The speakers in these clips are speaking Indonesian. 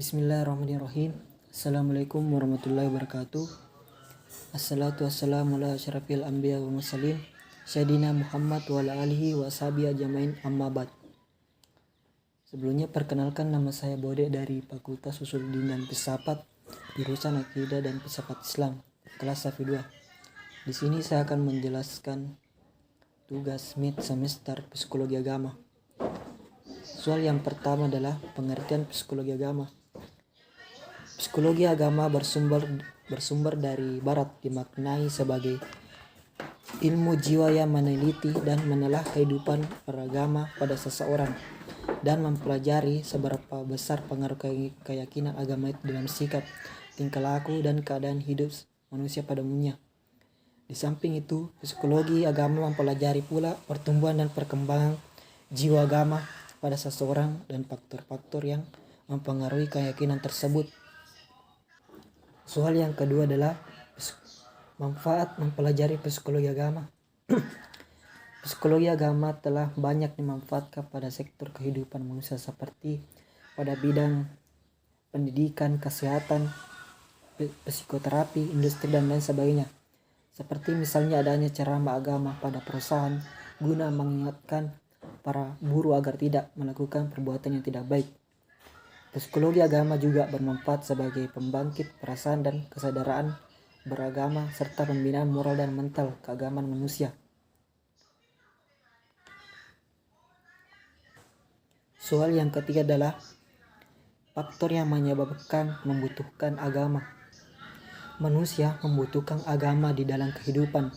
Bismillahirrahmanirrahim. Assalamualaikum warahmatullahi wabarakatuh. Assalatu wassalamu ala asyrafil anbiya wa mursalin Sayyidina Muhammad wa ala alihi wa ashabihi ajmain, amma ba'd. Sebelumnya perkenalkan, nama saya Bode dari Fakultas Usuluddin dan Filsafat, jurusan Akidah dan Filsafat Islam, kelas Safi 2. Di sini saya akan menjelaskan tugas mid semester Psikologi Agama. Soal yang pertama adalah pengertian psikologi agama. Psikologi agama bersumber dari barat, dimaknai sebagai ilmu jiwa yang meneliti dan menelah kehidupan beragama pada seseorang dan mempelajari seberapa besar pengaruh keyakinan agama itu dalam sikap, tingkah laku, dan keadaan hidup manusia pada umumnya. Di samping itu, psikologi agama mempelajari pula pertumbuhan dan perkembangan jiwa agama pada seseorang dan faktor-faktor yang mempengaruhi keyakinan tersebut. Soal yang kedua adalah manfaat mempelajari psikologi agama. Psikologi agama telah banyak dimanfaatkan pada sektor kehidupan manusia seperti pada bidang pendidikan, kesehatan, psikoterapi, industri, dan lain sebagainya. Seperti misalnya adanya ceramah agama pada perusahaan guna mengingatkan para buruh agar tidak melakukan perbuatan yang tidak baik. Psikologi agama juga bermanfaat sebagai pembangkit perasaan dan kesadaran beragama serta pembinaan moral dan mental keagamaan manusia. Soal yang ketiga adalah faktor yang menyebabkan membutuhkan agama. Manusia membutuhkan agama di dalam kehidupan,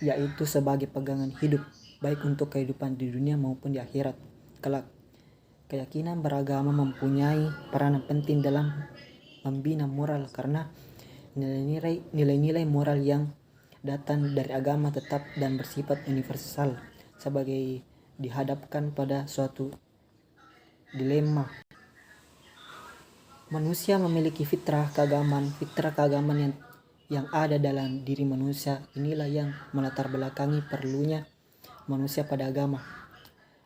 yaitu sebagai pegangan hidup, baik untuk kehidupan di dunia maupun di akhirat kelak. Keyakinan beragama mempunyai peranan penting dalam membina moral karena nilai-nilai moral yang datang dari agama tetap dan bersifat universal sebagai dihadapkan pada suatu dilema. Manusia memiliki fitrah keagamaan yang ada dalam diri manusia. Inilah yang melatar belakangi perlunya manusia pada agama.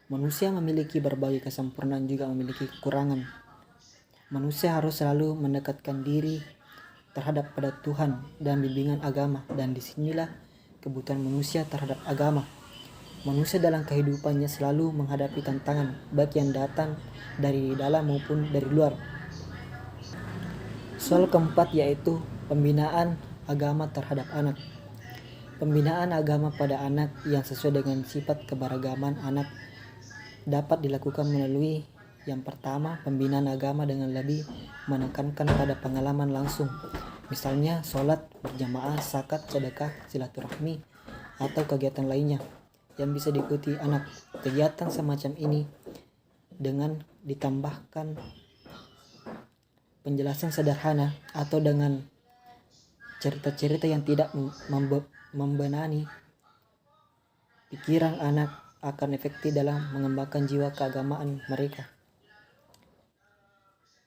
Manusia memiliki berbagai kesempurnaan, juga memiliki kekurangan. Manusia harus selalu mendekatkan diri terhadap pada Tuhan dan bimbingan agama, dan disinilah kebutuhan manusia terhadap agama. Manusia dalam kehidupannya selalu menghadapi tantangan, baik yang datang dari dalam maupun dari luar. Soal keempat yaitu pembinaan agama terhadap anak. Pembinaan agama pada anak yang sesuai dengan sifat keberagaman anak dapat dilakukan melalui yang pertama, pembinaan agama dengan lebih menekankan pada pengalaman langsung, misalnya sholat berjamaah, zakat, sedekah, silaturahmi, atau kegiatan lainnya yang bisa diikuti anak. Kegiatan semacam ini dengan ditambahkan penjelasan sederhana atau dengan cerita-cerita yang tidak membenani pikiran anak akan efektif dalam mengembangkan jiwa keagamaan mereka.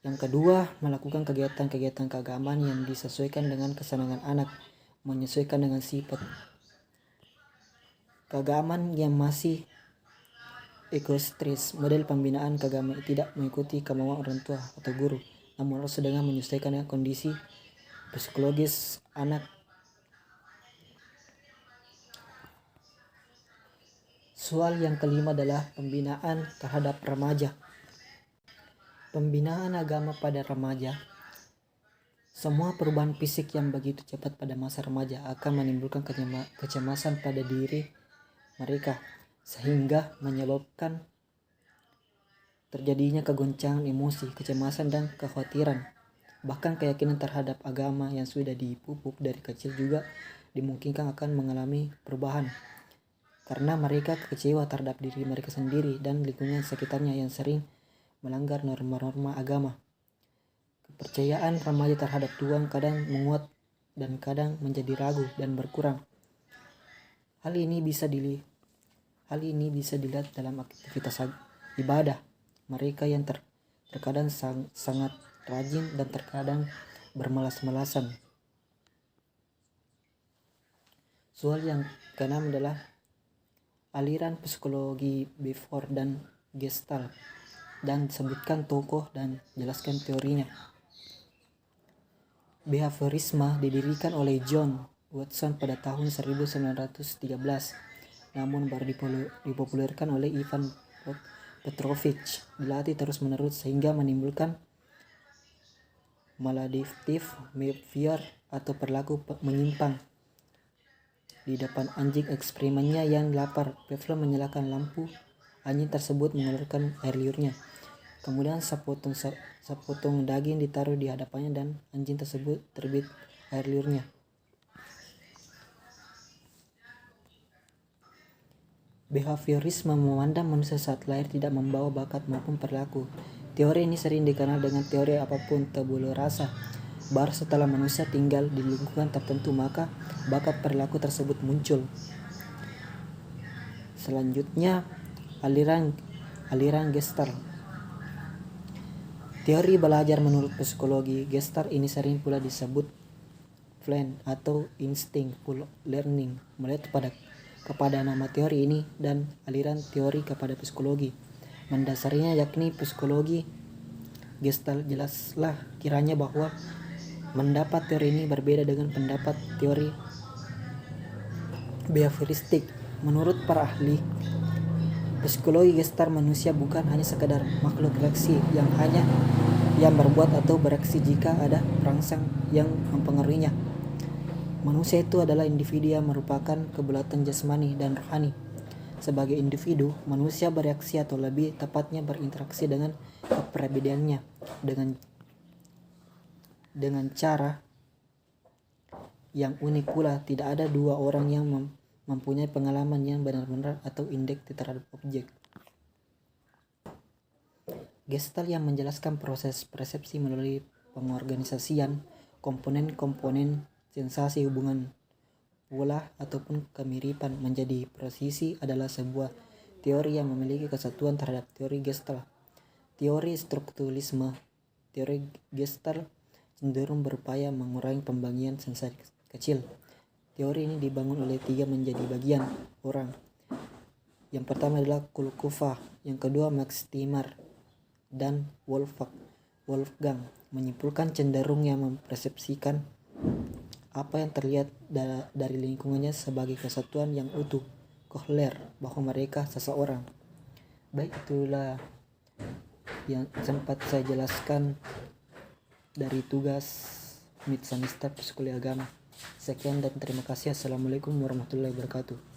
Yang kedua, melakukan kegiatan-kegiatan keagamaan yang disesuaikan dengan kesenangan anak, menyesuaikan dengan sifat keagamaan yang masih egosentris. Model pembinaan keagamaan tidak mengikuti kemauan orang tua atau guru, namun harus dengan menyesuaikan dengan kondisi psikologis anak. Soal yang kelima adalah pembinaan terhadap remaja. Pembinaan agama pada remaja. Semua perubahan fisik yang begitu cepat pada masa remaja akan menimbulkan kecemasan pada diri mereka, sehingga menyebabkan terjadinya kegoncangan emosi, kecemasan, dan kekhawatiran. Bahkan keyakinan terhadap agama yang sudah dipupuk dari kecil juga dimungkinkan akan mengalami perubahan, karena mereka kecewa terhadap diri mereka sendiri dan lingkungan sekitarnya yang sering melanggar norma-norma agama. Kepercayaan remaja terhadap Tuhan kadang menguat dan kadang menjadi ragu dan berkurang. Hal ini bisa dilihat dalam aktivitas ibadah mereka yang terkadang sangat rajin dan terkadang bermalas-malasan. Soal yang keenam adalah aliran psikologi Before dan Gestalt, dan sebutkan tokoh dan jelaskan teorinya. Behaviorisme didirikan oleh John Watson pada tahun 1913, namun baru dipopulerkan oleh Ivan Petrovich, dilatih terus-menerus sehingga menimbulkan maladaptive behavior atau perilaku menyimpang. Di depan anjing eksperimennya yang lapar, Pavlov menyalakan lampu. Anjing tersebut mengeluarkan air liurnya. Kemudian sepotong daging ditaruh di hadapannya dan anjing tersebut terbit air liurnya. Behaviorisme memandang manusia saat lahir tidak membawa bakat maupun perilaku. Teori ini sering dikenal dengan teori apapun tabula rasa. Baru setelah manusia tinggal di lingkungan tertentu maka bakat perilaku tersebut muncul. Selanjutnya, aliran Gestalt. Teori belajar menurut psikologi Gestalt ini sering pula disebut plan atau instinctful learning, melihat kepada nama teori ini dan aliran teori kepada psikologi. Mendasarinya yakni psikologi Gestalt. Jelaslah kiranya bahwa mendapat teori ini berbeda dengan pendapat teori behavioristik. Menurut para ahli psikologi Gestalt, manusia bukan hanya sekadar makhluk reaksi yang berbuat atau bereaksi jika ada perangsang yang mempengaruhinya. Manusia itu adalah individu yang merupakan kebulatan jasmani dan rohani. Sebagai individu, manusia bereaksi atau lebih tepatnya berinteraksi dengan kepribadiannya dengan cara yang unik pula. Tidak ada dua orang yang mempunyai pengalaman yang benar-benar atau induktif terhadap objek. Gestalt yang menjelaskan proses persepsi melalui pengorganisasian komponen-komponen sensasi, hubungan pola ataupun kemiripan menjadi presisi adalah sebuah teori yang memiliki kesatuan terhadap teori Gestalt. Teori strukturalisme. Teori Gestalt cenderung berupaya mengurangi pembagian sensasi kecil. Teori ini dibangun oleh 3 menjadi bagian orang. Yang pertama adalah Kulkova, yang kedua Max Stimer, dan Wolfgang menyimpulkan cenderung yang mempersepsikan apa yang terlihat dari lingkungannya sebagai kesatuan yang utuh, kohler, bahwa mereka seseorang. Baik, itulah yang sempat saya jelaskan dari tugas Mid Semester Psikologi Agama. Sekian dan terima kasih. Assalamualaikum warahmatullahi wabarakatuh.